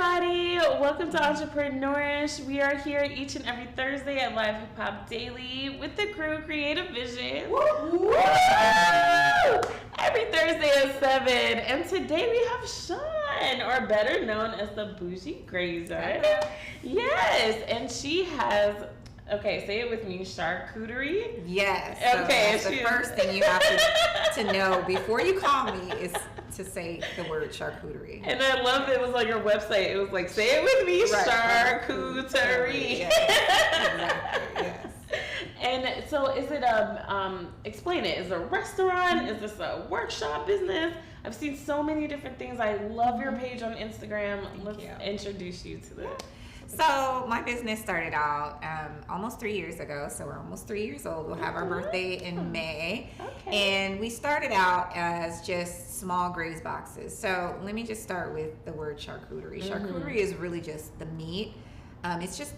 everybody. Welcome to Entrepreneurish. We are here each and every Thursday at Live Hip Hop Daily with the crew Creative Vision. Woo! Every Thursday at 7. And today we have Sean, or better known as the Bougie Grazer. Yes, and she has... Okay, say it with me, charcuterie. Yes. Okay. So the first thing you have to know before you call me is to say the word charcuterie. And I love that it was on your website. It was like, say it with me, right. Charcuterie. Yes. Exactly. Yes. And so is it explain it. Is it a restaurant? Is this a workshop business? I've seen so many different things. I love your page on Instagram. Let's introduce you to this. So my business started out almost 3 years ago. So we're almost 3 years old. We'll have our birthday in May. Okay. And we started out as just small graze boxes. So let me just start with the word charcuterie. Charcuterie is really just the meat. It's just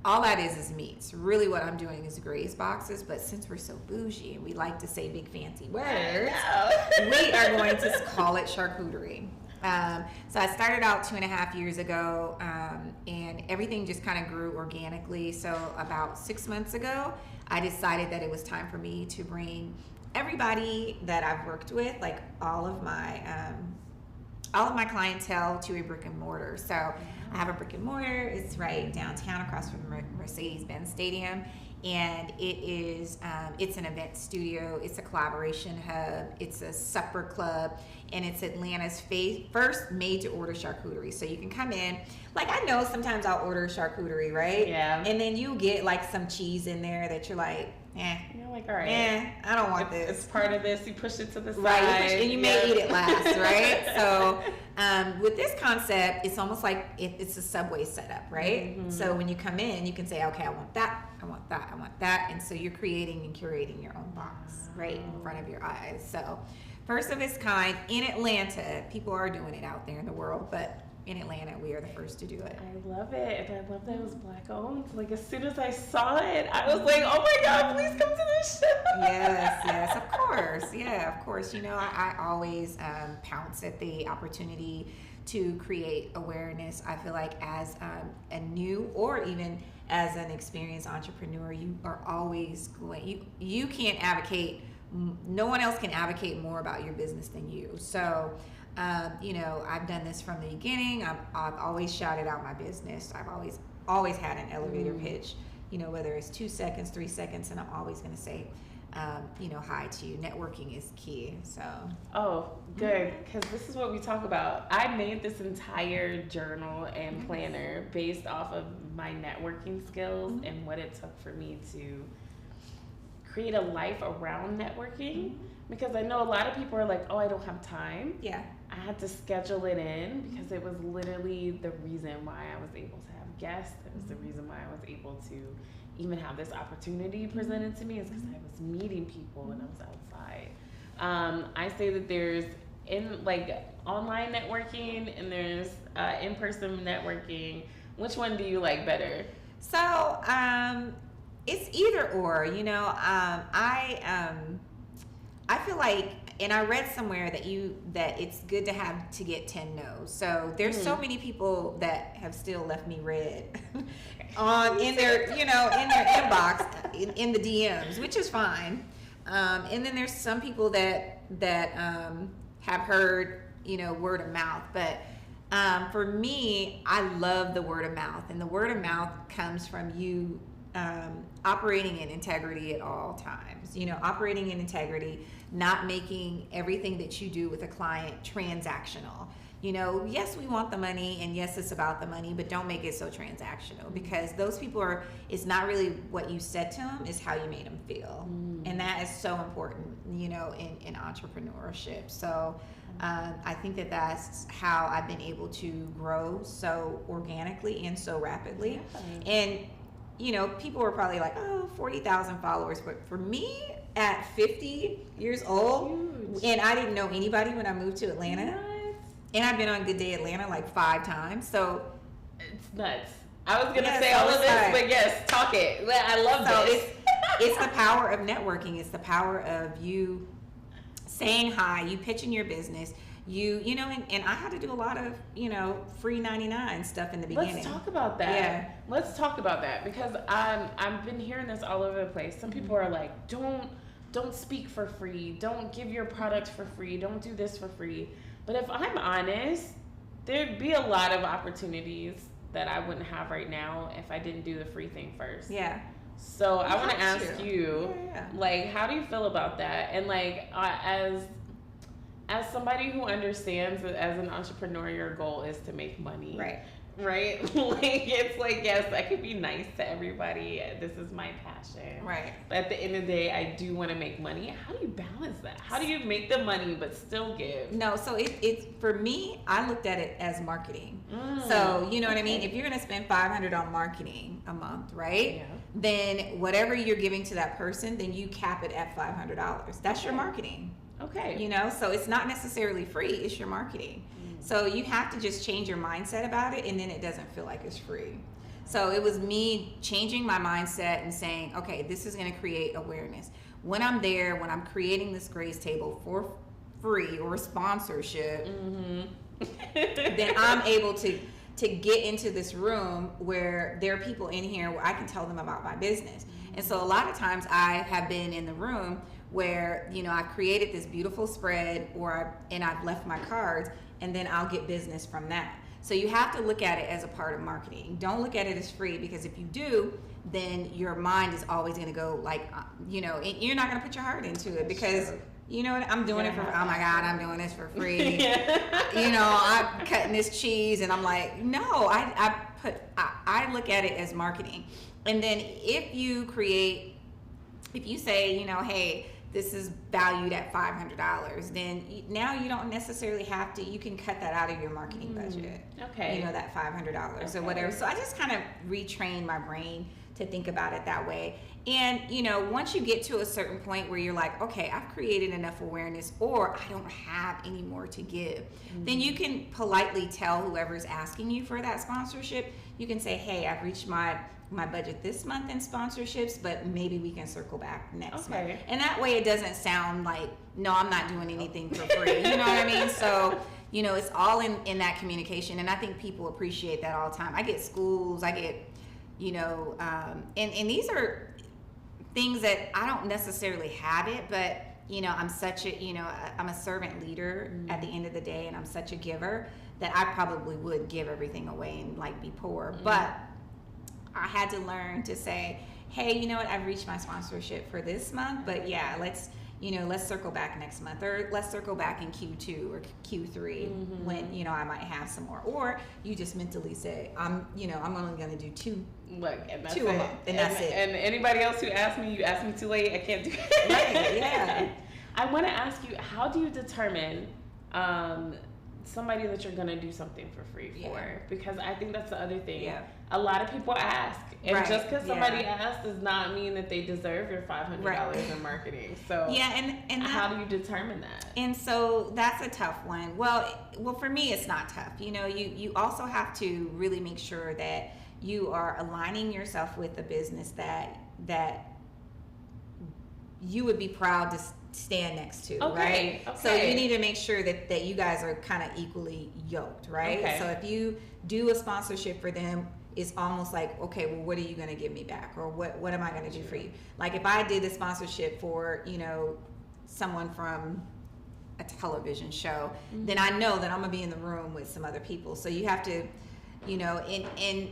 all that is meat. Really what I'm doing is graze boxes, but since we're so bougie and we like to say big fancy words, we are going to call it charcuterie. So I started out 2.5 years ago, and everything just kind of grew organically. So about 6 months ago, I decided that it was time for me to bring everybody that I've worked with, like all of my clientele, to a brick and mortar. So I have a brick and mortar. It's right downtown across from Mercedes-Benz Stadium. And it's an event studio, it's a collaboration hub, it's a supper club, and it's Atlanta's first made-to-order charcuterie. So you can come in, like I know sometimes I'll order charcuterie, right? Yeah. And then you get like some cheese in there that you're like, You're like, all right. I don't want this. It's part of this, you push it to the side. Right, and you may eat it last, right? So with this concept, it's almost like it's a Subway setup, right? Mm-hmm. So when you come in, you can say, okay, I want that, I want that, I want that. And so you're creating and curating your own box right in front of your eyes. So first of its kind in Atlanta. People are doing it out there in the world, but in Atlanta, we are the first to do it. I love it. And I love that it was Black owned. Like as soon as I saw it, I was like, oh my God, please come to this show. Yes, of course. Yeah, of course. You know, I always pounce at the opportunity to create awareness. I feel like as a new or even as an experienced entrepreneur, you are always going, you can't advocate, no one else can advocate more about your business than you. So, you know, I've done this from the beginning. I've always shouted out my business. I've always had an elevator pitch, you know, whether it's 2 seconds, 3 seconds, and I'm always going to say, you know, hi to you. Networking is key. So. Oh, good. Because this is what we talk about. I made this entire journal and planner based off of my networking skills and what it took for me to create a life around networking. Because I know a lot of people are like, oh, I don't have time. Yeah. I had to schedule it in because it was literally the reason why I was able to have guests. It was the reason why I was able to even have this opportunity presented to me, is because I was meeting people and I was outside. I say that there's online networking and there's in-person networking. Which one do you like better? So it's either or. You know, I feel like, and I read somewhere that it's good to get 10 no's. So there's so many people that have still left me red in their inbox, in the DMs, which is fine. And then there's some people that have heard, you know, word of mouth. But for me, I love the word of mouth, and the word of mouth comes from you operating in integrity at all times. You know, operating in integrity, not making everything that you do with a client transactional. You know, yes, we want the money, and yes, it's about the money, but don't make it so transactional, because those people it's not really what you said to them, it's how you made them feel. And that is so important, you know, in entrepreneurship. So I think that's how I've been able to grow so organically and so rapidly. Yeah. And you know, people were probably like, oh, 40,000 followers. But for me, at 50 years old, and I didn't know anybody when I moved to Atlanta. What? And I've been on Good Day Atlanta like 5 times. So it's nuts. I was going to say all of this, but yes, talk it. I love this. It's the power of networking. It's the power of you saying hi, you pitching your business, you know, and I had to do a lot of, you know, free 99 stuff in the beginning. Let's talk about that. Yeah. Let's talk about that, because I've been hearing this all over the place. Some people are like, don't speak for free. Don't give your product for free. Don't do this for free. But if I'm honest, there'd be a lot of opportunities that I wouldn't have right now if I didn't do the free thing first. Yeah. So I want to ask you, Yeah. like, how do you feel about that? And like, as somebody who understands that as an entrepreneur, your goal is to make money. Right. Right? Like, it's like, yes, I could be nice to everybody. This is my passion. Right. But at the end of the day, I do want to make money. How do you balance that? How do you make the money but still give? No, so it's for me, I looked at it as marketing. So, you know what I mean? If you're going to spend $500 on marketing a month, right? Yeah. Then whatever you're giving to that person, then you cap it at $500. That's your marketing. Okay. You know, so it's not necessarily free, it's your marketing. So you have to just change your mindset about it, and then it doesn't feel like it's free. So it was me changing my mindset and saying, okay, this is going to create awareness. When I'm there, when I'm creating this Grace Table for free or sponsorship, then I'm able to get into this room where there are people in here where I can tell them about my business. And so a lot of times I have been in the room where, you know, I created this beautiful spread and I've left my cards, and then I'll get business from that. So you have to look at it as a part of marketing. Don't look at it as free, because if you do, then your mind is always going to go like, you know, and you're not going to put your heart into it, because you know what, I'm doing it for, oh my God, I'm doing this for free. You know, I'm cutting this cheese, and I'm like, no, I look at it as marketing. And then if you say, you know, hey, this is valued at $500, then now you don't necessarily have to, you can cut that out of your marketing budget. Okay. You know, that $500 or whatever. So I just kind of retrained my brain to think about it that way. And, you know, once you get to a certain point where you're like, okay, I've created enough awareness, or I don't have any more to give, then you can politely tell whoever's asking you for that sponsorship, you can say, hey, I've reached my budget this month in sponsorships, but maybe we can circle back next month. And that way it doesn't sound like, no, I'm not doing anything for free. You know what I mean? So, you know, it's all in that communication. And I think people appreciate that all the time. I get schools, you know, and these are things that I don't necessarily have it, but, you know, I'm such a, you know, I'm a servant leader at the end of the day, and I'm such a giver that I probably would give everything away and like be poor. But I had to learn to say, hey, you know what, I've reached my sponsorship for this month, but yeah, let's circle back next month, or let's circle back in Q2 or Q3 when, you know, I might have some more. Or you just mentally say, I'm only going to do two a month, and that's it. And anybody else who asks me, you ask me too late, I can't do it. Right, yeah. I want to ask you, how do you determine somebody that you're going to do something for free for? Because I think that's the other thing. Yeah. A lot of people ask, and just because somebody asks does not mean that they deserve your $500 in marketing. So and how do you determine that? And so that's a tough one. Well, for me, it's not tough. You know, you also have to really make sure that you are aligning yourself with a business that you would be proud to stand next to, right? Okay. So you need to make sure that you guys are kind of equally yoked, right? Okay. So if you do a sponsorship for them, it's almost like, okay, well, what are you going to give me back? Or what am I going to do for you? Like if I did a sponsorship for, you know, someone from a television show, then I know that I'm going to be in the room with some other people. So you have to, you know, and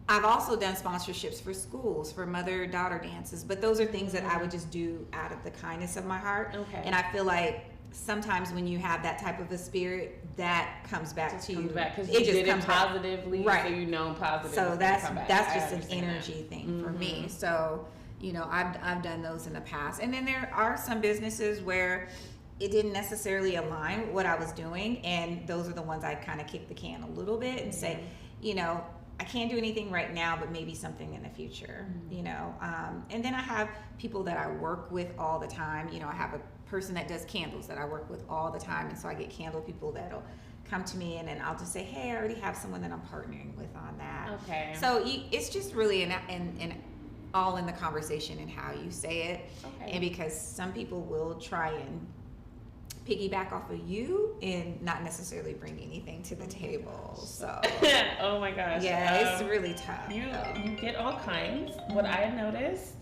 I've also done sponsorships for schools, for mother-daughter dances, but those are things that I would just do out of the kindness of my heart. Okay. And I feel like sometimes when you have that type of a spirit, that comes back to you. Because you did it positively, right? So you know positive. So that's just an energy thing for me. So, you know, I've done those in the past, and then there are some businesses where it didn't necessarily align with what I was doing, and those are the ones I kind of kick the can a little bit and say, you know, I can't do anything right now, but maybe something in the future, you know. And then I have people that I work with all the time. You know, I have a person that does candles that I work with all the time, and so I get candle people that'll come to me, and then I'll just say, hey, I already have someone that I'm partnering with on that. Okay. So it's just really an all in the conversation and how you say it. Okay. And because some people will try and piggyback off of you and not necessarily bring anything to the table. So oh my gosh. yeah, it's really tough. You get all kinds. What I noticed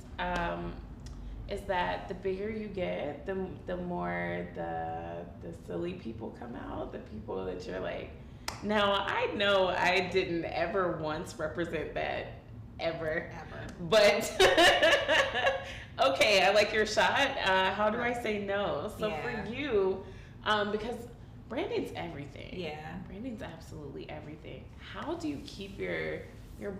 is that the bigger you get, the more the silly people come out. The people that you're like, now I know I didn't ever once represent that ever. But okay, I like your shot. How do I say no? So for you, because branding's everything. Yeah. Branding's absolutely everything. How do you keep your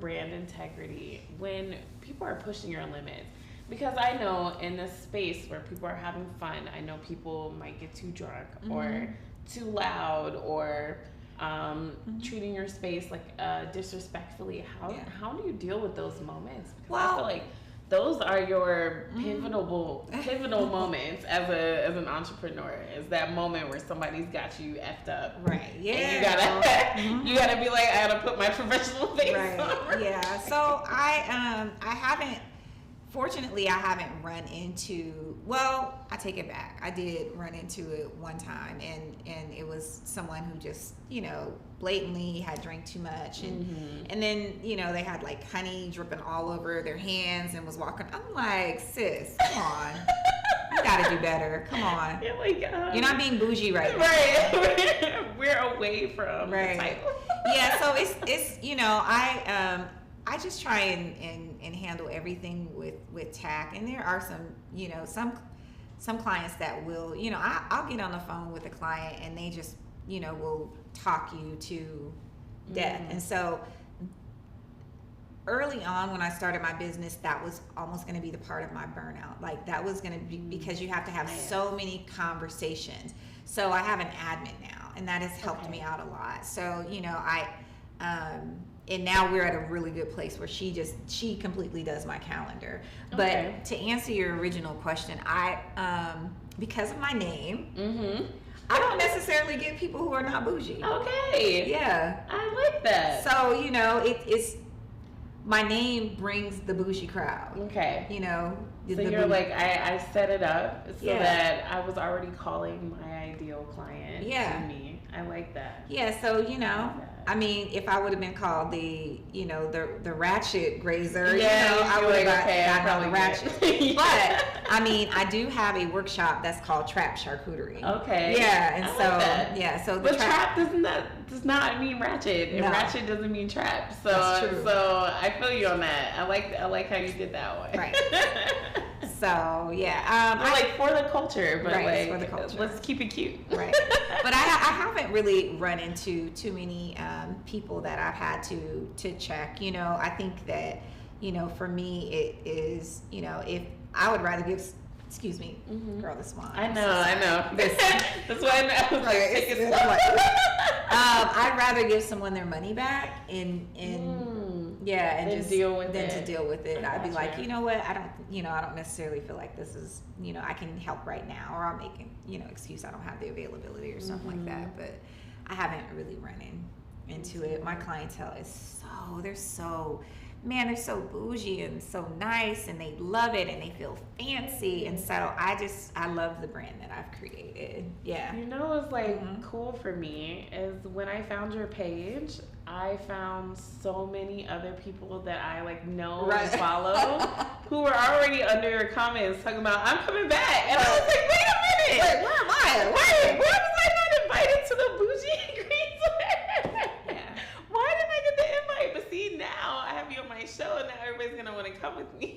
brand integrity when people are pushing your limits? Because I know in this space where people are having fun, I know people might get too drunk or too loud or treating your space like disrespectfully. How do you deal with those moments? Because I feel like those are your pivotal moments as an entrepreneur. Is that moment where somebody's got you effed up, right? Yeah, and you gotta be like, I gotta put my professional face on. Yeah. So I haven't. Fortunately, I haven't run into, well, I take it back. I did run into it one time, and it was someone who just, blatantly had drank too much. And then, they had like honey dripping all over their hands and was walking. I'm like, sis, come on. You gotta do better. Come on. You're like, you're not being bougie right now. Right. We're away from the title. Yeah, so it's I just try and handle everything with tact. And there are some clients that will, I'll get on the phone with a client and they just, will talk you to death. And so early on when I started my business, that was almost going to be the part of my burnout. Like that was going to be, because you have to have so many conversations. So I have an admin now, and that has helped me out a lot. So, and now we're at a really good place where she completely does my calendar. But to answer your original question, I because of my name, I don't necessarily get people who are not bougie. Okay. Yeah. I like that. So, it's my name brings the bougie crowd. Okay. So you're like, I set it up so that I was already calling my ideal client to me. I like that. Yeah, so, I mean, if I would have been called the ratchet grazer, I would have gotten on the ratchet. But, I mean, I do have a workshop that's called Trap Charcuterie. Okay. Yeah, and so the trap does not mean ratchet, and ratchet doesn't mean trap. So, that's true. So I feel you on that. I like how you did that one. Right. So yeah, like for the culture, but like for the culture. Let's keep it cute. Right. But I haven't really run into too many people that I've had to check. I think that for me it is if I would rather give. Excuse me, girl, this one. I know. That's why I was like, take it slow. I'd rather give someone their money back and and just deal with it. To deal with it. I'd be like, you know what? I don't necessarily feel like this is, I can help right now, or I'll make an, excuse I don't have the availability or something like that. But I haven't really run into it. My clientele is they're so bougie and so nice, and they love it and they feel fancy, and so I love the brand that I've created. Yeah. What's like cool for me is when I found your page, I found so many other people that I know and follow who were already under your comments talking about I'm coming back, and I was like, wait a minute, where am I? Why was I not invited to the bougie greens? Why didn't I get the invite? But see, now I have you on my show, and now everybody's gonna want to come with me.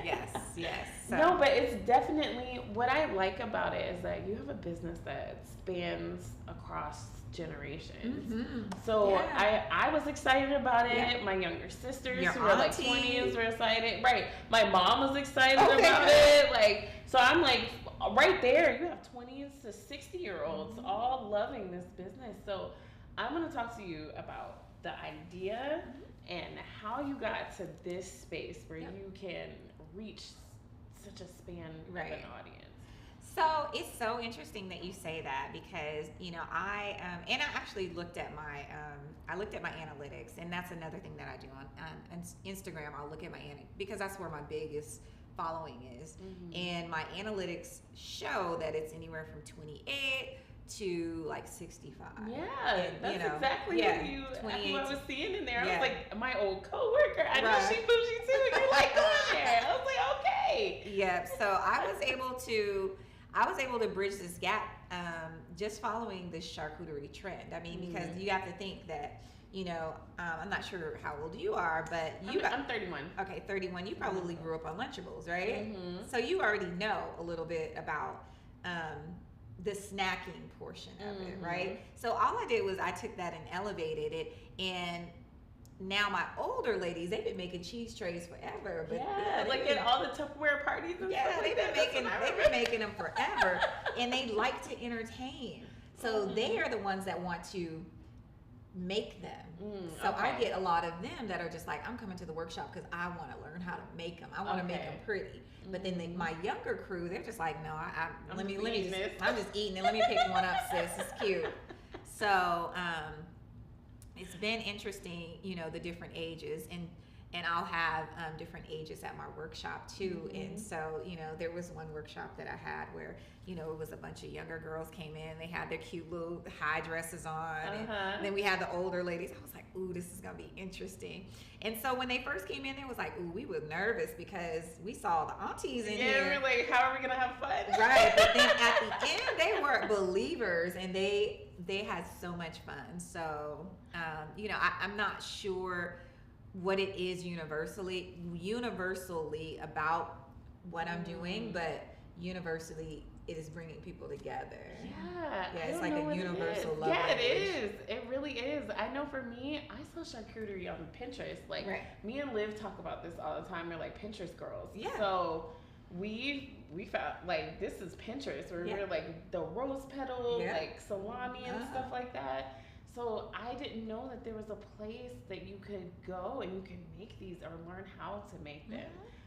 Yes. So. No, but it's definitely what I like about it is that you have a business that spans across generations. So I was excited about it. Yeah. My younger sisters who were like 20s were excited. Right. My mom was excited about it. So I'm like, right there, you have 20s to 60-year-olds all loving this business. So I'm going to talk to you about the idea and how you got to this space where you can reach such a span of an audience. So it's so interesting that you say that because I actually looked at my analytics, and that's another thing that I do on Instagram. I'll look at my because that's where my biggest following is. And my analytics show that it's anywhere from 28 to like 65. Yeah, that's exactly who I was seeing in there. I was like, my old coworker. I know she bougie too. You're like, go in there. I was like, okay. Yep. So I was able to bridge this gap just following this charcuterie trend. I mean, because you have to think that, you know, I'm not sure how old you are, but I'm 31. Okay, 31. You probably grew up on Lunchables, right? So you already know a little bit about the snacking portion of it, right? So all I did was I took that and elevated it, and now my older ladies, they've been making cheese trays forever. But like at all the Tupperware parties and stuff they've been making them forever, and they like to entertain. So they are the ones that want to make them. So I get a lot of them that are just like, I'm coming to the workshop because I want to learn how to make them. I want to make them pretty. But then my younger crew, they're just like, no, I'm just eating it. Let me pick one up, sis. It's cute. So it's been interesting, you know, the different ages, and I'll have different ages at my workshop too. And so, you know, there was one workshop that I had where, you know, it was a bunch of younger girls came in. They had their cute little high dresses on. And then we had the older ladies. I was like, ooh, this is going to be interesting. And so when they first came in, it was like, ooh, we were nervous because we saw the aunties in here. Yeah, we're like, how are we going to have fun? Right. But then at the end, they were believers, and they had so much fun. So, you know, I'm not sure what it is universally about what I'm doing, but universally it is bringing people together. Yeah, it's like a universal love. Yeah, it is. It really is. I know for me, I saw charcuterie on Pinterest. Like me and Liv talk about this all the time. We're like Pinterest girls. Yeah. So we found like this is Pinterest where we're like the rose petal, like salami and stuff like that. So I didn't know that there was a place that you could go and you could make these or learn how to make them.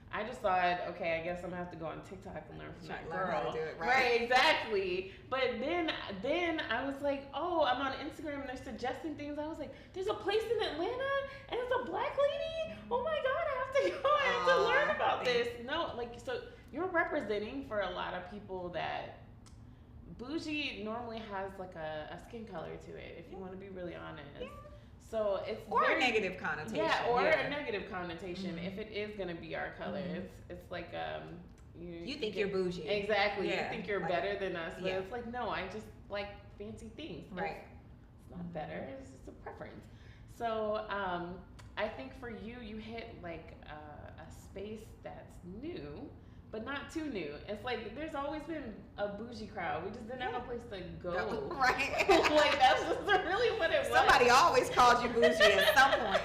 I just thought, okay, I guess I'm gonna have to go on TikTok and learn from that girl. How to do it, right, exactly. But then I was like, oh, I'm on Instagram and they're suggesting things. I was like, there's a place in Atlanta and it's a black lady. Oh my God, I have to go. I have to learn about this. No, like, so you're representing for a lot of people that bougie normally has like a skin color to it, if you want to be really honest. So it's a negative connotation. A negative connotation if it is gonna be our color. It's like you think you're bougie. Exactly. You think you're like, better than us. But it's like, no, I just like fancy things. Right. It's not better. It's just a preference. So I think for you, you hit like a space that's new, but not too new. It's like there's always been a bougie crowd. We just didn't have a place to go. Right. Like that's just really what it was. Somebody always called you bougie at some point.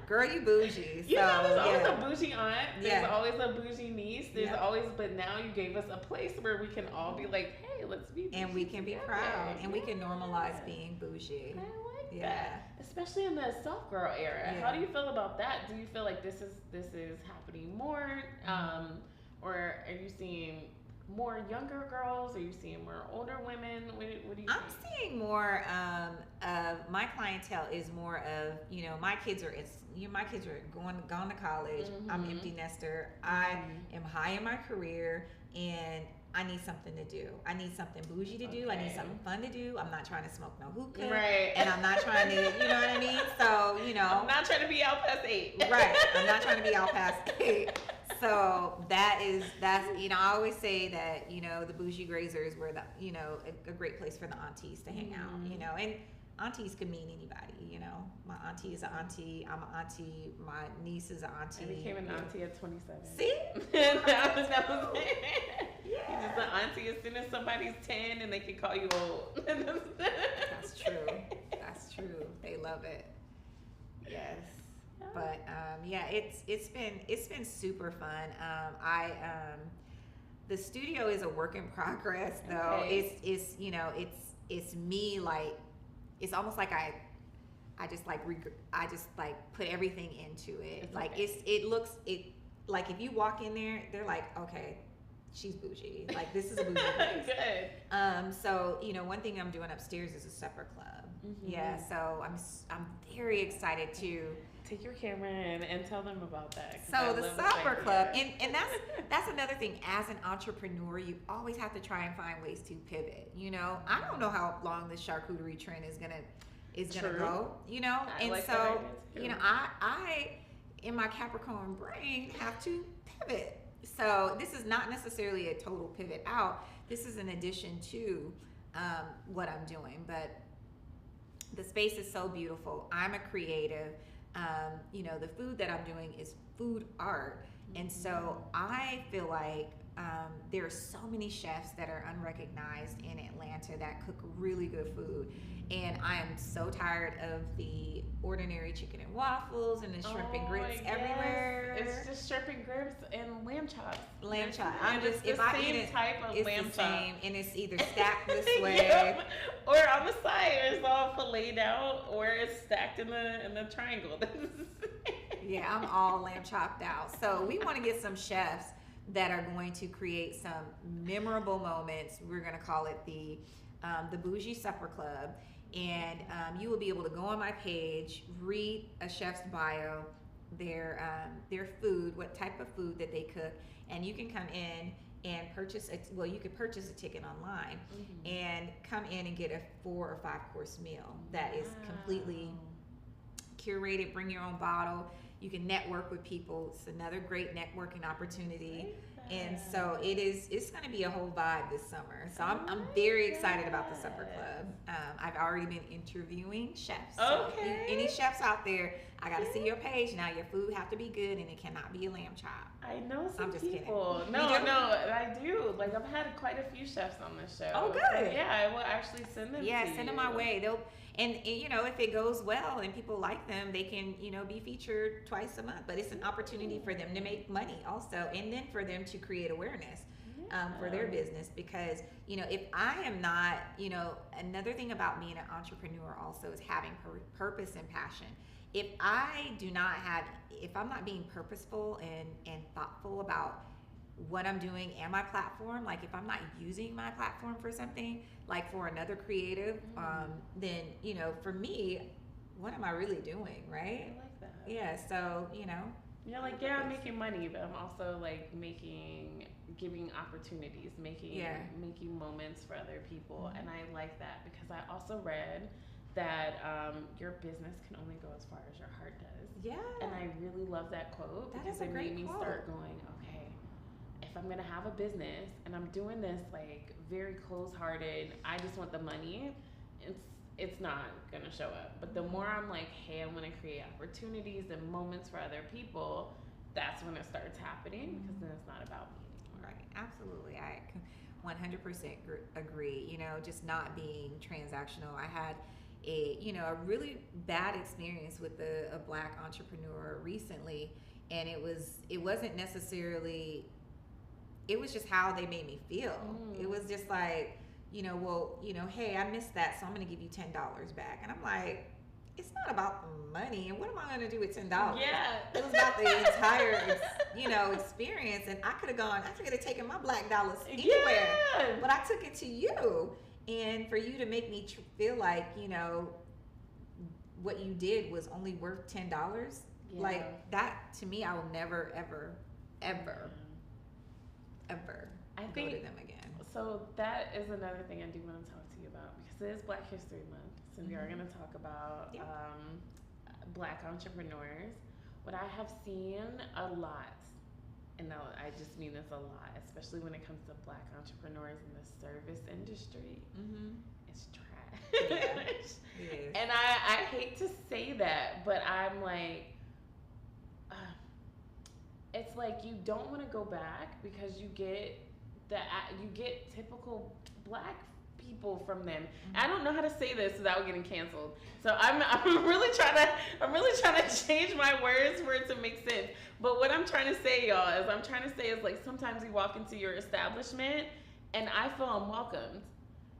Girl, you bougie. So, you know, there's always a bougie aunt. There's always a bougie niece. There's always, but now you gave us a place where we can all be like, hey, let's be bougie. And we can be proud. And we can normalize being bougie. I like that. Especially in the soft girl era. How do you feel about that? Do you feel like this is happening more? Or are you seeing more younger girls? Are you seeing more older women? What do you I'm seeing more of my clientele is more of, you know, my kids are gone to college. I'm empty nester. I am high in my career and I need something to do. I need something bougie to do. I need something fun to do. I'm not trying to smoke no hookah. Right. And I'm not trying to, you know what I mean? So, you know. I'm not trying to be out past 8. Right. I'm not trying to be out past 8. So that's, you know, I always say that, you know, the bougie grazers were the, you know, a great place for the aunties to hang out, you know, and aunties could mean anybody, you know. My auntie is an auntie. I'm an auntie. My niece is an auntie. I became an auntie at 27. See? that was it. Yeah. You're just an auntie as soon as somebody's 10 and they can call you old. That's true. That's true. They love it. Yes. But it's been super fun. The studio is a work in progress though. Okay. It's you know, it's me, like it's almost like I just like put everything into it. It's like it looks like if you walk in there, they're like, okay, she's bougie. Like this is a bougie place. Good. So you know, one thing I'm doing upstairs is a supper club. Yeah, so I'm very excited to. Take your camera in and tell them about that. So the supper club, and that's another thing. As an entrepreneur, you always have to try and find ways to pivot. You know, I don't know how long this charcuterie trend is gonna go. You know, I and like so you know, I in my Capricorn brain have to pivot. So this is not necessarily a total pivot out. This is an addition to what I'm doing, but the space is so beautiful. I'm a creative. You know, the food that I'm doing is food art. And so I feel like there are so many chefs that are unrecognized in Atlanta that cook really good food. And I am so tired of the ordinary chicken and waffles and the shrimp and grits everywhere. It's just shrimp and grits and lamb chops. Lamb chops. I'm just if I eat it, type of it's lamb the same, chop. and it's either stacked this way, Yep. Or on the side, it's all filleted out, or it's stacked in the triangle. Yeah, I'm all lamb chopped out. So we want to get some chefs that are going to create some memorable moments. We're going to call it the Bougie Supper Club. And you will be able to go on my page, read a chef's bio, their food, what type of food that they cook, and you can come in and purchase you could purchase a ticket online and come in and get a 4 or 5 course meal that is completely curated. Bring your own bottle. You can network with people. It's another great networking opportunity. And so it's going to be a whole vibe this summer. So I'm very excited about the supper club. I've already been interviewing chefs. So Okay. any chefs out there, I got to see your page now. Your food have to be good, and it cannot be a lamb chop. I know some I'm just people. kidding. No, I do. Like I've had quite a few chefs on this show. Oh, good. So, yeah, I will actually send them. Yeah, to send them you. my way. And you know, if it goes well and people like them, they can, you know, be featured twice a month. But it's an opportunity for them to make money also, and then for them to create awareness for their business. Because, you know, if I am not, you know, another thing about being an entrepreneur also is having purpose and passion. If I'm not being purposeful and thoughtful about what I'm doing and my platform, like if I'm not using my platform for something, like for another creative, then, you know, for me, what am I really doing, right? I like that. Yeah, so, you know. You're like, yeah, I'm making money, but I'm also like giving opportunities, making moments for other people. And I like that because I also read that your business can only go as far as your heart does. Yeah. And I really love that quote because it made me start going, okay, if I'm gonna have a business and I'm doing this like very close-hearted, I just want the money, it's not gonna show up. But the more I'm like, hey, I want to create opportunities and moments for other people, that's when it starts happening because then it's not about me anymore. Right, absolutely. I 100% agree. You know, just not being transactional. I had a really bad experience with a Black entrepreneur recently, and it wasn't necessarily. It was just how they made me feel. It was just like, hey, I missed that, so I'm going to give you $10 back. And I'm like, it's not about the money. And what am I going to do with $10? Yeah. It was about the entire, experience. And I could have taken my Black dollars anywhere. Yeah. But I took it to you. And for you to make me feel like, what you did was only worth $10, like that, to me, I will never, ever, ever, ever go to them again. So that is another thing I do want to talk to you about because it is Black History Month. So we are going to talk about Black entrepreneurs. What I have seen a lot, and no, I just mean this a lot, especially when it comes to Black entrepreneurs in the service industry, it's trash. Yeah, it is. And I hate to say that, but I'm like, it's like you don't want to go back because you get typical Black people from them. I don't know how to say this without getting canceled. So I'm really trying to change my words for it to make sense. But what I'm trying to say, y'all, is like sometimes you walk into your establishment and I feel unwelcomed.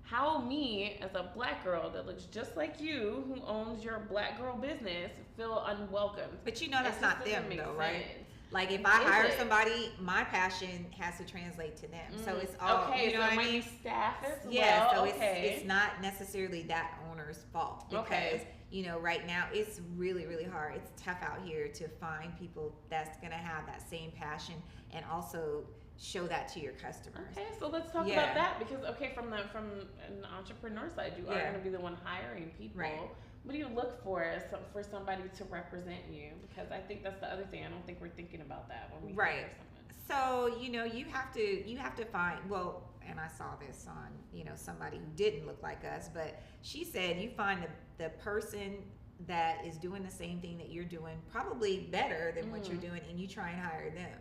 How me, as a Black girl that looks just like you, who owns your Black girl business, feel unwelcomed? But that's not them though, right? Like if I hire somebody, my passion has to translate to them. So it's all okay. You know so what I my mean? Staff as yeah. well. So it's not necessarily that owner's customer's fault because Okay. right now it's really, really hard. It's tough out here to find people that's gonna have that same passion and also show that to your customers. Okay, so let's talk Yeah. about that because from an entrepreneur side, you are Yeah. going to be the one hiring people. Right. What do you look for for somebody to represent you? Because I think that's the other thing. I don't think we're thinking about that when we Right. hire someone. So you have to find, well, and I saw this on somebody who didn't look like us, but she said you find the person that is doing the same thing that you're doing probably better than what you're doing, and you try and hire them.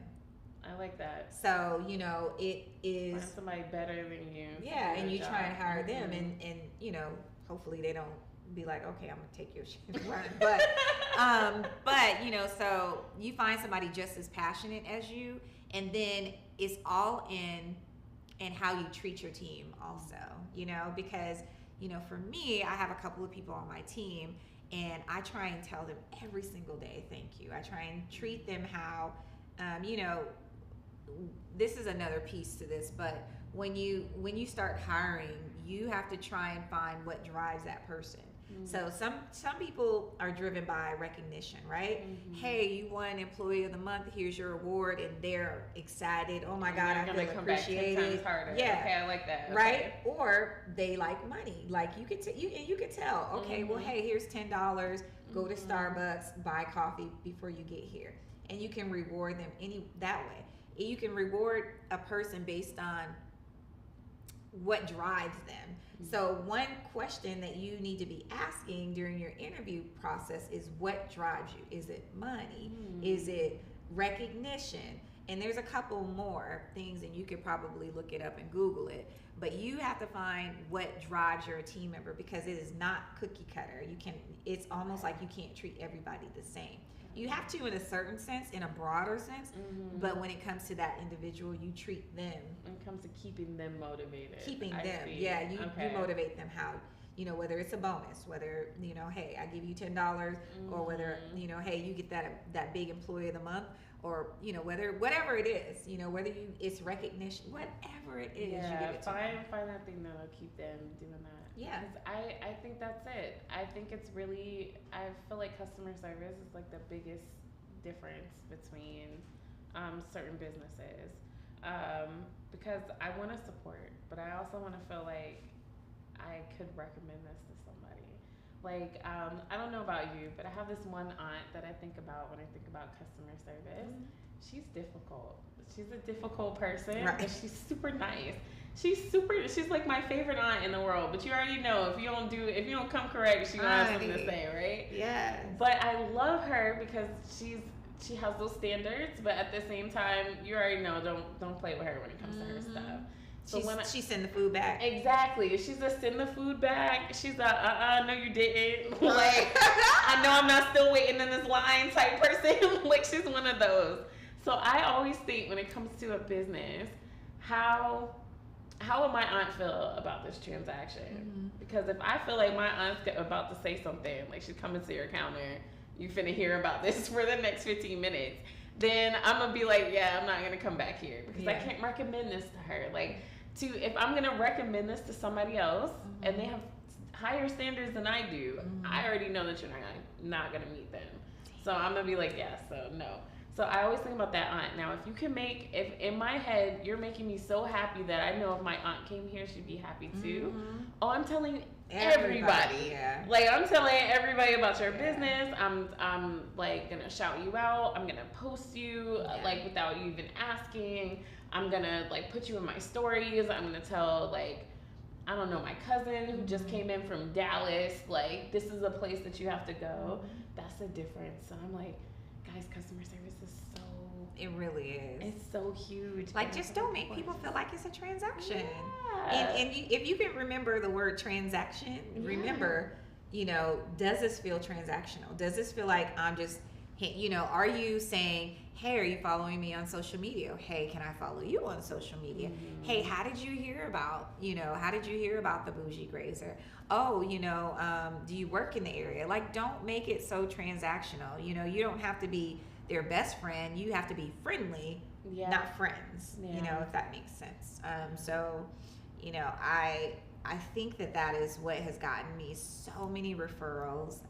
I like that. So it is Find somebody better than you. to yeah, do and your you try and job. hire them, and hopefully they don't be like, okay, I'm gonna take your shit and run. But so you find somebody just as passionate as you, and then it's all in how you treat your team also, because for me, I have a couple of people on my team, and I try and tell them every single day thank you. I try and treat them how this is another piece to this, but when you start hiring, you have to try and find what drives that person. So some people are driven by recognition, right? Hey, you won Employee of the Month. Here's your award, and they're excited. Oh my God, I feel appreciated. Yeah, okay, I like that. Right? Or they like money. Like you could tell. Okay, well, hey, here's $10. Go to Starbucks, buy coffee before you get here, and you can reward them that way. You can reward a person based on what drives them. So one question that you need to be asking during your interview process is what drives you? Is it money? Is it recognition? And there's a couple more things, and you could probably look it up and Google it. But you have to find what drives your team member, because it is not cookie cutter. It's almost like you can't treat everybody the same. You have to in a certain sense, in a broader sense, but when it comes to that individual, you treat them. When it comes to keeping them motivated. You motivate them how, whether it's a bonus, whether, hey, I give you $10, or whether, hey, you get that big Employee of the Month, or, whatever it is, whether it's recognition, whatever it is, you give it to them. Find that thing that'll keep them doing that. Yeah. 'Cause I think that's it. I think it's really, I feel like customer service is like the biggest difference between certain businesses. Because I want to support, but I also want to feel like I could recommend this to somebody. Like, I don't know about you, but I have this one aunt that I think about when I think about customer service. She's difficult. She's a difficult person, right, but she's super nice. She's like my favorite aunt in the world, but you already know if you don't come correct, she's gonna have something to say, right? Yeah. But I love her because she has those standards, but at the same time, you already know don't play with her when it comes to her stuff. So she send the food back. Exactly. She's a send the food back. She's a no you didn't. Like, I know I'm not still waiting in this line type person. Like, she's one of those. So I always think when it comes to a business, how would my aunt feel about this transaction? Because if I feel like my aunt's about to say something, like she's coming to your counter, you finna hear about this for the next 15 minutes, then I'm gonna be like, yeah, I'm not gonna come back here because I can't recommend this to her. Like, if I'm gonna recommend this to somebody else and they have higher standards than I do, I already know that you're not gonna meet them. So I'm gonna be like, yeah, so no. So I always think about that aunt. Now, if in my head, you're making me so happy that I know if my aunt came here, she'd be happy too. Oh, I'm telling everybody. Yeah. Like, I'm telling everybody about your business. I'm like gonna shout you out. I'm gonna post you like without you even asking. I'm gonna like put you in my stories. I'm gonna tell like, I don't know, my cousin who just came in from Dallas, like, this is a place that you have to go. That's the difference. So I'm like, guys, customer service is so... It really is. It's so huge. Like, just don't make people feel like it's a transaction. Yeah. And if you can remember the word transaction, remember, does this feel transactional? Does this feel like I'm just, are you saying, hey, are you following me on social media? Hey, can I follow you on social media? Hey, how did you hear about the Bougie Grazer? Oh, do you work in the area? Like, don't make it so transactional. You don't have to be their best friend. You have to be friendly, not friends, if that makes sense. So, I think that is what has gotten me so many referrals,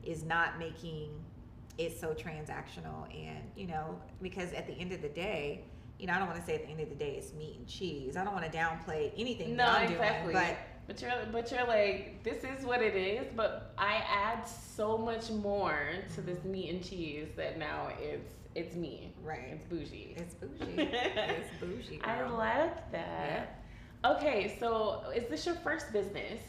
is not making it so transactional. And, because at the end of the day, I don't want to say at the end of the day it's meat and cheese. I don't want to downplay anything that I'm exactly. doing. But you're like, this is what it is, but I add so much more to this meat and cheese that now it's me. Right. It's bougie. It's bougie. It's bougie, girl. I like that. Yeah. Okay, so is this your first business?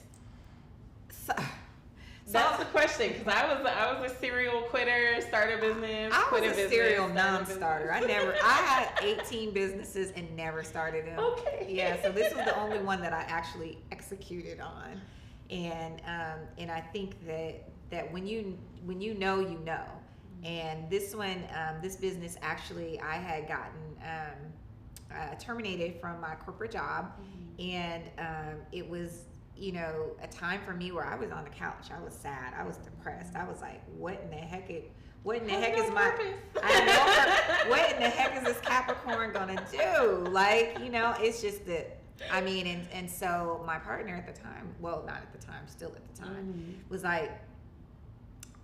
That's the question, because I was a serial quitter, start a business, quit a business. Serial non-starter. I had 18 businesses and never started them. Okay. Yeah, so this was the only one that I actually executed on, and I think that when you know, you know. And this one, this business, actually, I had gotten terminated from my corporate job, and it was, a time for me where I was on the couch. I was sad. I was depressed. I was like, what in the heck is what in the heck is this Capricorn gonna do? Like, it's just that, and so my partner at the time, well, not at the time, still at the time, was like,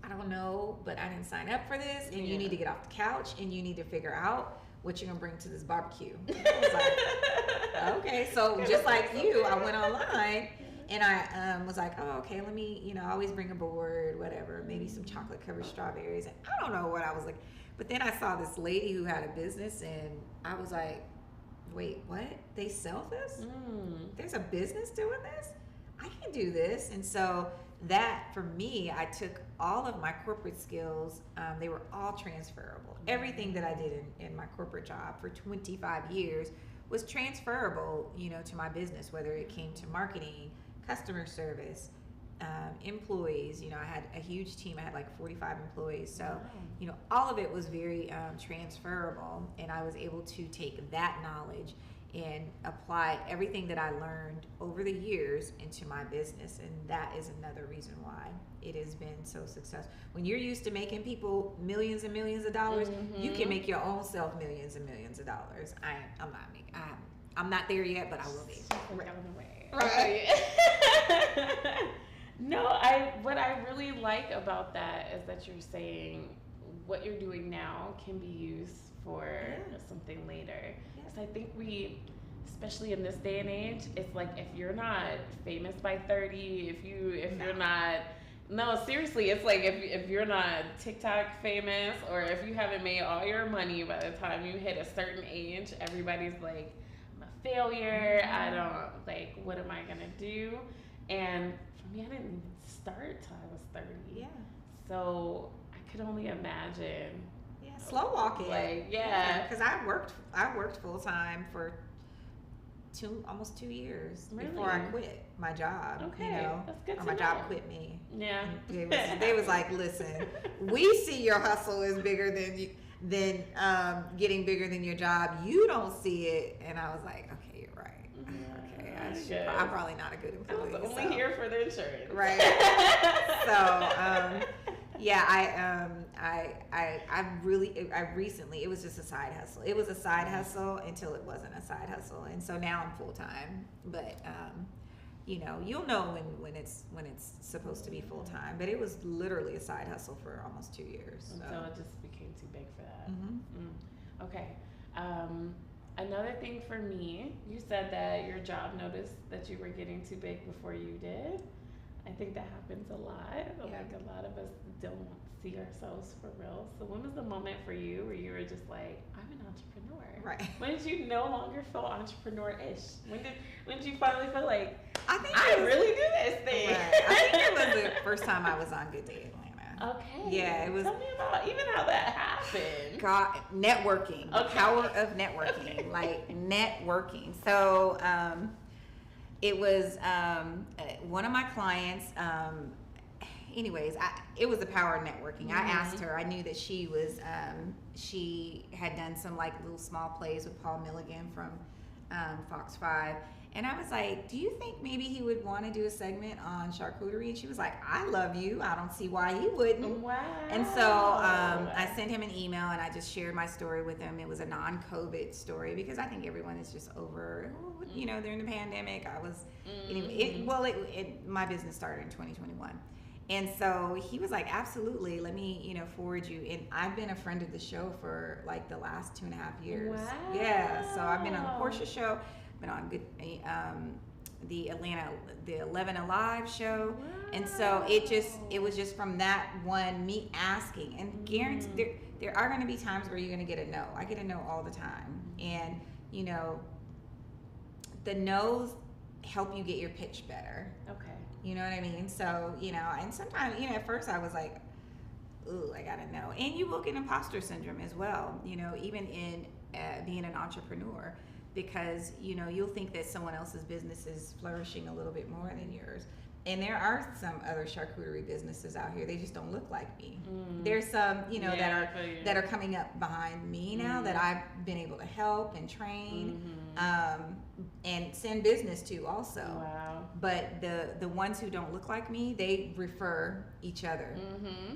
I don't know, but I didn't sign up for this, and you need to get off the couch, and you need to figure out what you're gonna bring to this barbecue. I was like, okay. So just like you, I went online, and I was like, oh, okay, let me, I always bring a board, whatever, maybe some chocolate covered strawberries. And I don't know what I was like. But then I saw this lady who had a business, and I was like, wait, what? They sell this? There's a business doing this? I can do this. And so that, for me, I took all of my corporate skills. They were all transferable. Everything that I did in my corporate job for 25 years was transferable, to my business, whether it came to marketing, customer service, employees. I had a huge team. I had like 45 employees. So, all of it was very transferable. And I was able to take that knowledge and apply everything that I learned over the years into my business. And that is another reason why it has been so successful. When you're used to making people millions and millions of dollars, you can make your own self millions and millions of dollars. I'm not there yet, but I will be. Right. No, what I really like about that is that you're saying what you're doing now can be used for something later. Because I think especially in this day and age, it's like, if you're not famous by 30, if you're not, no, seriously, it's like if you're not TikTok famous, or if you haven't made all your money by the time you hit a certain age, everybody's like, failure. I don't, like, what am I gonna do? And for me, I didn't even start till I was 30. Yeah. So I could only imagine. Yeah, slow walking. Like, because I worked full time for almost 2 years before I quit my job. Okay, that's good. Or my job quit me. Yeah. They was like, listen, we see your hustle is bigger than getting bigger than your job. You don't see it. And I was like, okay, you're right. Okay, I'm probably not a good employee. I was only here for the insurance. Right. So, I recently, it was just a side hustle. It was a side hustle until it wasn't a side hustle. And so now I'm full time. But, you'll know when it's supposed to be full time. But it was literally a side hustle for almost 2 years. So it just became too big for that. Okay. Another thing for me, you said that your job noticed that you were getting too big before you did. I think that happens a lot. Yeah. Like, a lot of us don't see ourselves for real. So when was the moment for you where you were just like, I'm an entrepreneur? Right. When did you no longer feel entrepreneur-ish? When did you finally feel like, I really do this thing? Right. I think it was the first time I was on Good Day Atlanta. Okay. Yeah, it was. Tell me about even how that happened. God, networking. Okay. The power of networking. Okay. Like, networking. So, it was one of my clients. Anyways, it was the power of networking. I asked her. I knew that she had done some like little small plays with Paul Milligan from Fox 5, And I was like, do you think maybe he would want to do a segment on charcuterie? And she was like, I love you. I don't see why he wouldn't. Wow. And so I sent him an email and I just shared my story with him. It was a non-COVID story because I think everyone is just over, you know, during the pandemic. I was, anyway, my business started in 2021. And so he was like, absolutely, let me, you know, forward you. And I've been a friend of the show for like the last 2.5 years. Wow. Yeah. So I've been on the Portia show, been on the 11 Alive show. Wow. And so it was just from that one, me asking, and guaranteed there are going to be times where you're going to get a no. I get a no all the time. And, you know, the no's help you get your pitch better. Okay. You know what I mean? So, you know, and sometimes, you know, at first I was like, ooh, I gotta know. And you will get imposter syndrome as well, you know, even in being an entrepreneur, because, you know, you'll think that someone else's business is flourishing a little bit more than yours. And there are some other charcuterie businesses out here. They just don't look like me. There's some, you know, that are coming up behind me now that I've been able to help and train, and send business to also. Wow. But the ones who don't look like me, they refer each other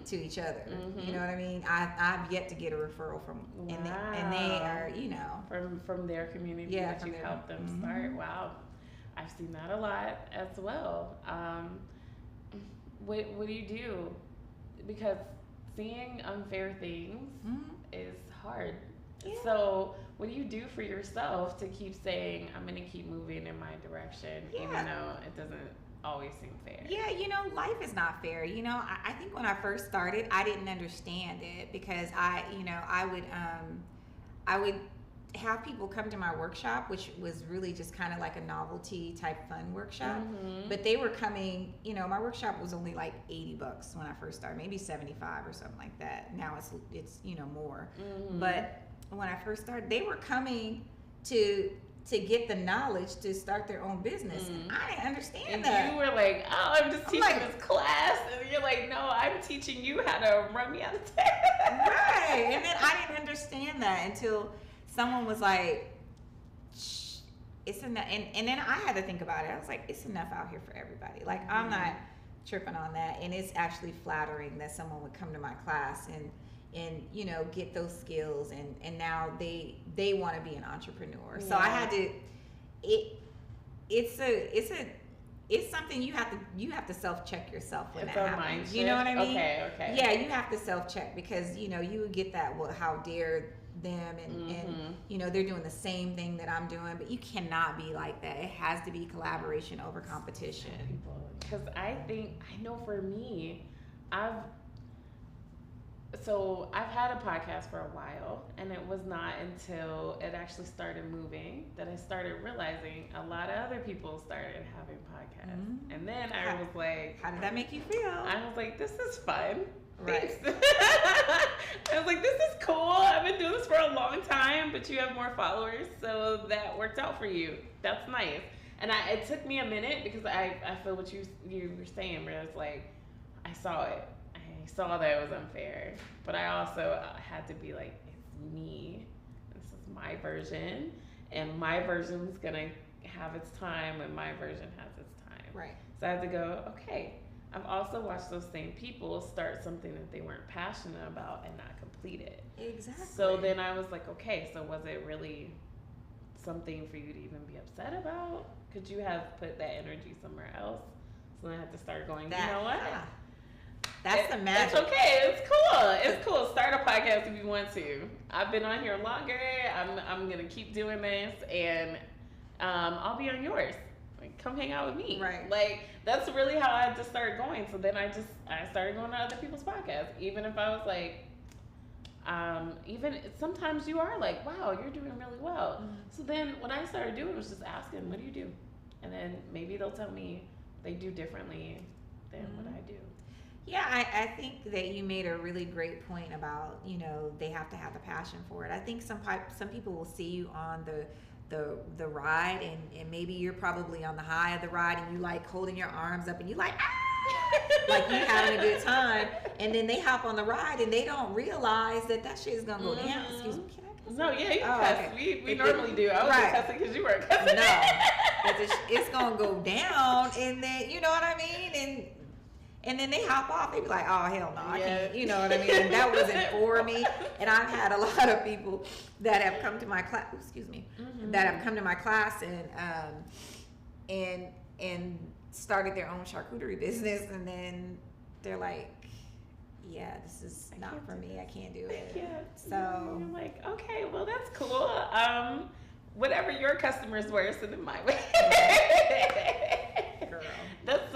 to each other. You know what I mean? I've yet to get a referral from, and they are, you know, from their community that you helped them start. Wow. I've seen that a lot as well. What do you do? Because seeing unfair things is hard. Yeah. So what do you do for yourself to keep saying, I'm going to keep moving in my direction, even though it doesn't always seem fair? Yeah, you know, life is not fair. You know, I think when I first started, I didn't understand it because I would have people come to my workshop, which was really just kind of like a novelty type fun workshop. But they were coming, you know, my workshop was only like $80 when I first started, maybe 75 or something like that. Now it's you know, more. But when I first started, they were coming to get the knowledge to start their own business. And I didn't understand that. You were like, oh, I'm just teaching this class. And you're like, no, I'm teaching you how to run me out of town. Right. And then I didn't understand that until someone was like, shh, it's enough. And then I had to think about it. I was like, it's enough out here for everybody. Like, I'm not tripping on that. And it's actually flattering that someone would come to my class and you know, get those skills and now they want to be an entrepreneur. So I had to, it's something you have to self-check yourself when that happens. You know what I mean? Okay. Yeah, you have to self-check because, you know, you would get that, well, how dare them and you know, they're doing the same thing that I'm doing, but you cannot be like that. It has to be collaboration over competition. Because I know for me, I've had a podcast for a while, and it was not until it actually started moving that I started realizing a lot of other people started having podcasts. And then I was like, how did that make you feel? I was like, this is fun. Right. I was like, this is cool. I've been doing this for a long time, but you have more followers, so that worked out for you. That's nice. And it took me a minute because I feel what you were saying, where it's like, I saw it. I saw that it was unfair, but I also had to be like, it's me. This is my version, and my version's gonna have its time, and my version has its time. Right. So I had to go, okay. I've also watched those same people start something that they weren't passionate about and not complete it. Exactly. So then I was like, okay, so was it really something for you to even be upset about? Could you have put that energy somewhere else? So then I had to start going, you know what? That's the magic. It's okay. It's cool. It's cool. Start a podcast if you want to. I've been on here longer. I'm gonna keep doing this, and I'll be on yours. Like, come hang out with me. Right. Like, that's really how I just started going. So then I started going to other people's podcasts, even if I was like, even sometimes you are like, wow, you're doing really well. So then what I started doing was just asking, what do you do? And then maybe they'll tell me they do differently than what I do. Yeah, I think that you made a really great point about, you know, they have to have the passion for it. I think some people will see you on the ride and maybe you're probably on the high of the ride and you like holding your arms up and you like, like you having a good time, and then they hop on the ride and they don't realize that shit is gonna go down. Excuse me, can I cuss? No, yeah, you cuss. Okay. We normally do. I was right. just cussing because you weren't cussing. No, it's gonna go down, and then you know what I mean, and then they hop off. They be like, "Oh hell no, I can't." You know what I mean? And that wasn't for me. And I've had a lot of people that have come to my class. Excuse me, that have come to my class and started their own charcuterie business, and then they're like, "Yeah, this is not for me. I can't do it." Yeah. So I'm like, okay, well that's cool. Whatever your customers were, send them my way. girl. That's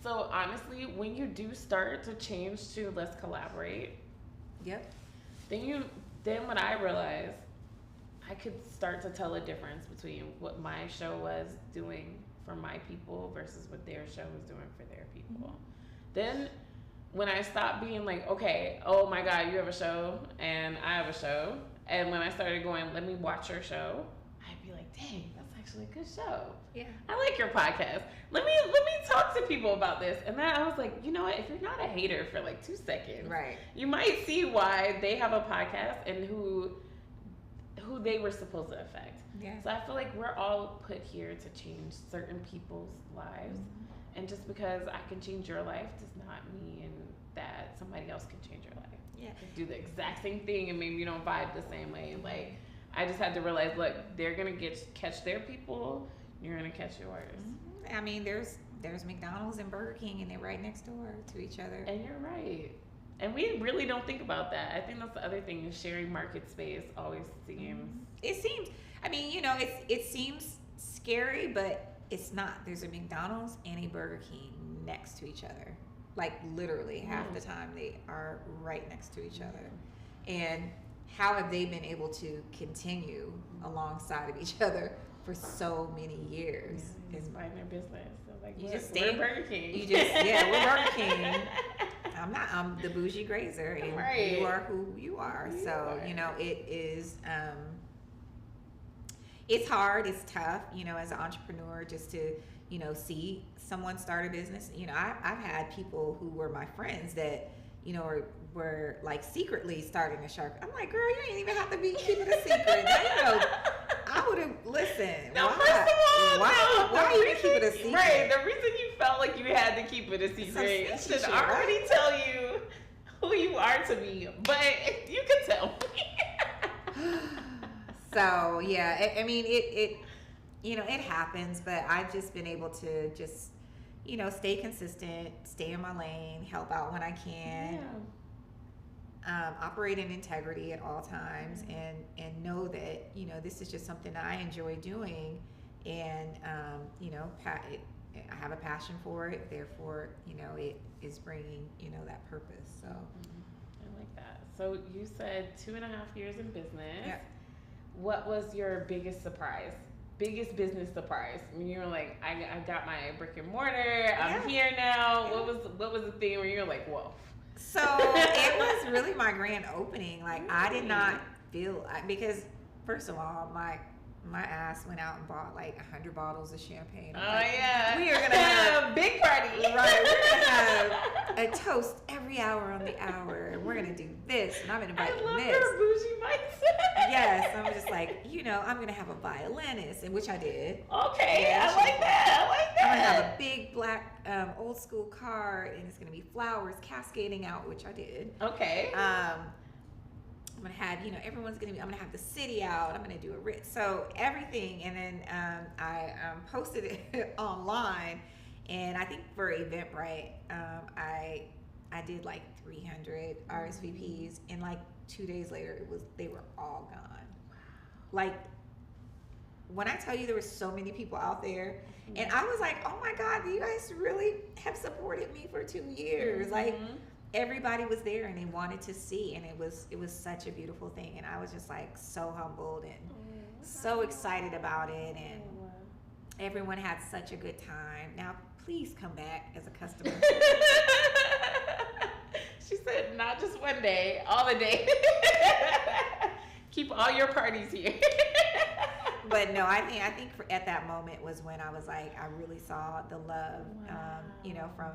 so honestly, when you do start to change to let's collaborate. Yep. Then when I realized I could start to tell a difference between what my show was doing for my people versus what their show was doing for their people. Then when I stopped being like, okay, oh my God, you have a show and I have a show. And when I started going, let me watch your show, I'd be like, dang, that's actually a good show. Yeah. I like your podcast. Let me talk to people about this. And then I was like, you know what? If you're not a hater for like 2 seconds, Right. you might see why they have a podcast and who they were supposed to affect. Yeah. So I feel like we're all put here to change certain people's lives. And just because I can change your life does not mean that somebody else can change your life. Yeah. Do the exact same thing and maybe you don't vibe the same way. Like, I just had to realize, look, they're gonna catch their people, you're gonna catch yours. I mean, there's McDonald's and Burger King, and they're right next door to each other. And you're right. And we really don't think about that. I think that's the other thing, is sharing market space always seems. It seems. I mean, you know, it seems scary, but it's not. There's a McDonald's and a Burger King next to each other. Like literally half the time they are right next to each other. And how have they been able to continue alongside of each other for so many years? It's buying their business. So like, You look, just stay. we're Burger King. We're Burger King. I'm the bougie grazer, and Right. you are who you are. You know, it is. It's hard. It's tough. You know, as an entrepreneur, just to see someone start a business. You know, I've had people who were my friends that were like secretly starting a shark. I'm like, girl, you ain't even have to be keeping a secret. Now, I would have listened. Now, first of all, why you keep it a secret? Right. The reason you felt like you had to keep it a secret should already tell you who you are to me. But you can tell me. So yeah, I mean it happens, but I've just been able to just stay consistent, stay in my lane, help out when I can. Yeah. Operate in integrity at all times, and know that this is just something that I enjoy doing, and I have a passion for it. Therefore, it is bringing that purpose. So I like that. So you said 2.5 years in business. Yeah. What was your biggest surprise? Biggest business surprise? When you were like, I got my brick and mortar. I'm here now. Yeah. What was the thing where you were like, whoa? So it was really my grand opening. Like, really? I did not feel, because first of all, my ass went out and bought like 100 bottles of champagne. Yeah. We are going to have a big party. Right. We're going to have a toast every hour on the hour. And we're going to do this. And I'm inviting this. I love her bougie mindset. Yes. I'm just like, I'm going to have a violinist, and which I did. Okay. Yeah, I like that. I'm going to have a big black old school car, and it's going to be flowers cascading out, which I did. Okay. I'm gonna have, everyone's gonna be. I'm gonna have the city out. I'm gonna do so everything, and then I posted it online, and I think for Eventbrite, I did like 300 RSVPs, and like 2 days later, they were all gone. Like, when I tell you there were so many people out there, and I was like, oh my God, you guys really have supported me for 2 years, like. Everybody was there and they wanted to see, and it was such a beautiful thing, and I was just like so humbled and so excited about it, and everyone had such a good time. Now please come back as a customer. She said not just one day, all the day. Keep all your parties here. But no, I think at that moment was when I was like, I really saw the love, you know, from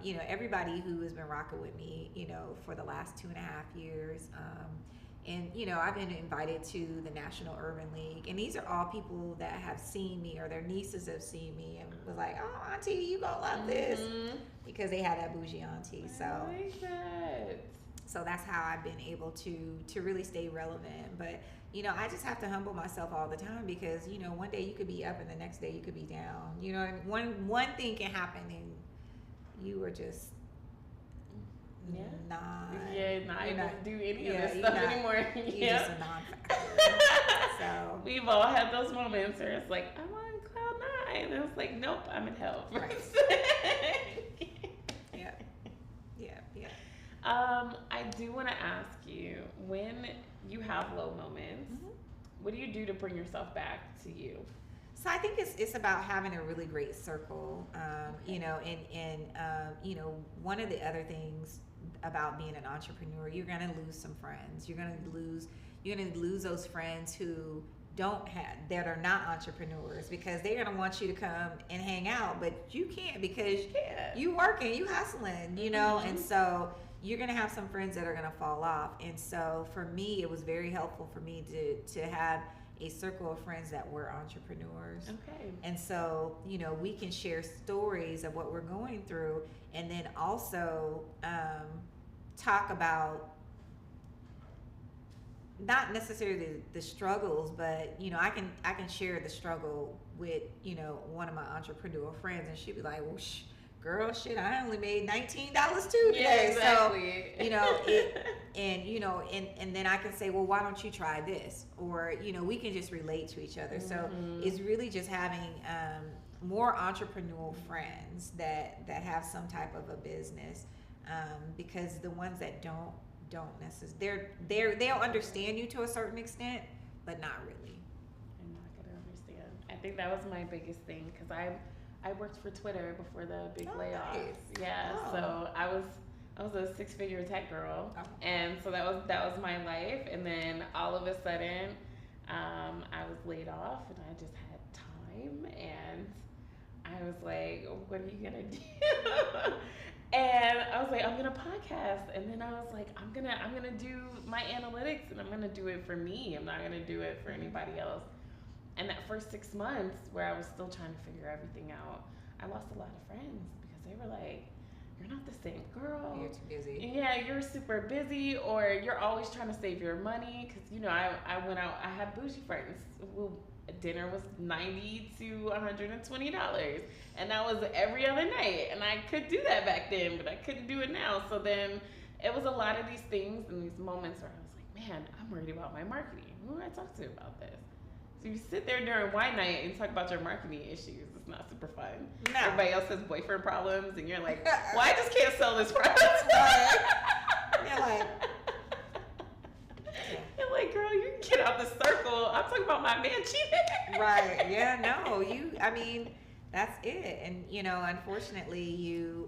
you know, everybody who has been rocking with me, you know, for the last 2.5 years. And, you know, I've been invited to the National Urban League. And these are all people that have seen me, or their nieces have seen me and was like, oh, auntie, you gonna love this. Because they had that bougie auntie. So I like that. So that's how I've been able to really stay relevant. But, you know, I just have to humble myself all the time, because, you know, one day you could be up and the next day you could be down. You know, one thing can happen and you are just not able to do any of this stuff anymore. You're just a non-factor. So we've all had those moments where it's like, I'm on cloud 9, and it's like, nope, I'm in hell. Right. Yeah. I do want to ask you, when you have low moments, what do you do to bring yourself back to you? So I think it's about having a really great circle, you know, and you know, one of the other things about being an entrepreneur, you're gonna lose some friends. You're gonna lose those friends who that are not entrepreneurs, because they're gonna want you to come and hang out, but you can't, because you working, you hustling, you know, and so you're gonna have some friends that are gonna fall off. And so for me, it was very helpful for me to have a circle of friends that were entrepreneurs. Okay. And so, you know, we can share stories of what we're going through, and then also talk about not necessarily the struggles, but, you know, I can share the struggle with, you know, one of my entrepreneur friends, and she'd be like, well, girl, shit, I only made $19 too today. Yeah, exactly. So, you know, and you know, and then I can say, well, why don't you try this? Or, you know, we can just relate to each other. So it's really just having more entrepreneurial friends that have some type of a business, because the ones that don't necessarily, they'll understand you to a certain extent, but not really. I'm not gonna understand. I think that was my biggest thing, because I worked for Twitter before the big layoffs. Nice. Yeah, so I was a 6-figure tech girl, and so that was my life. And then all of a sudden, I was laid off, and I just had time, and I was like, "What are you gonna do?" And I was like, "I'm gonna podcast," and then I was like, "I'm gonna do my analytics, and I'm gonna do it for me. I'm not gonna do it for anybody else." And that first 6 months, where I was still trying to figure everything out, I lost a lot of friends, because they were like, "You're not the same girl. You're too busy. Yeah, you're super busy, or you're always trying to save your money." Because, you know, I went out, I had bougie friends who dinner was $90 to $120, and that was every other night. And I could do that back then, but I couldn't do it now. So then it was a lot of these things and these moments where I was like, man, I'm worried about my marketing. Who do I talk to about this? So you sit there during wine night and talk about your marketing issues. It's not super fun. No. Everybody else has boyfriend problems, and you're like, well, I just can't sell this product. You're like, you're like, girl, you can get out the circle. I'm talking about my man cheating. right. Yeah, no, I mean, that's it. And, you know, unfortunately, you're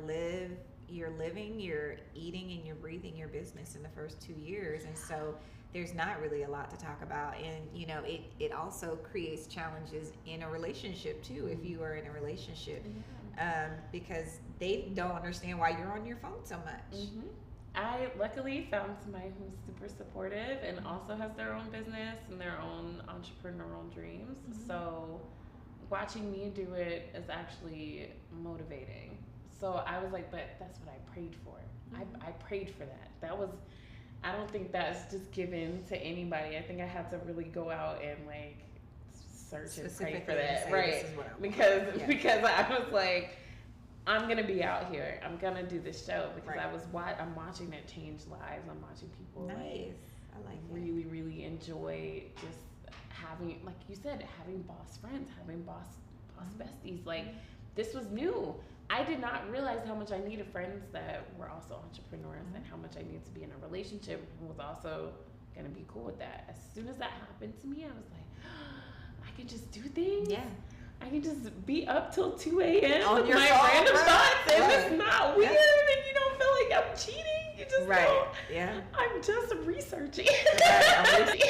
living, you're eating, and you're breathing your business in the first 2 years. And so there's not really a lot to talk about. And, you know, it also creates challenges in a relationship too, if you are in a relationship, because they don't understand why you're on your phone so much. Mm-hmm. I luckily found somebody who's super supportive and also has their own business and their own entrepreneurial dreams. Mm-hmm. So watching me do it is actually motivating. So I was like, but that's what I prayed for. Mm-hmm. I prayed for that. I don't think that's just given to anybody. I think I had to really go out and like search and pray for that. Right. Because I was like, I'm gonna be out here. I'm gonna do this show because I'm watching it change lives. I'm watching people really, really enjoy just having, like you said, having boss friends, having boss besties. Like this was new. I did not realize how much I needed friends that were also entrepreneurs and how much I needed to be in a relationship and was also gonna be cool with that. As soon as that happened to me, I was like, I can just do things. Yeah. I can just be up till 2 a.m. on with your my phone, random thoughts, and it's not weird, Yeah. and you don't feel like I'm cheating. You just know, Yeah. I'm just researching. Right.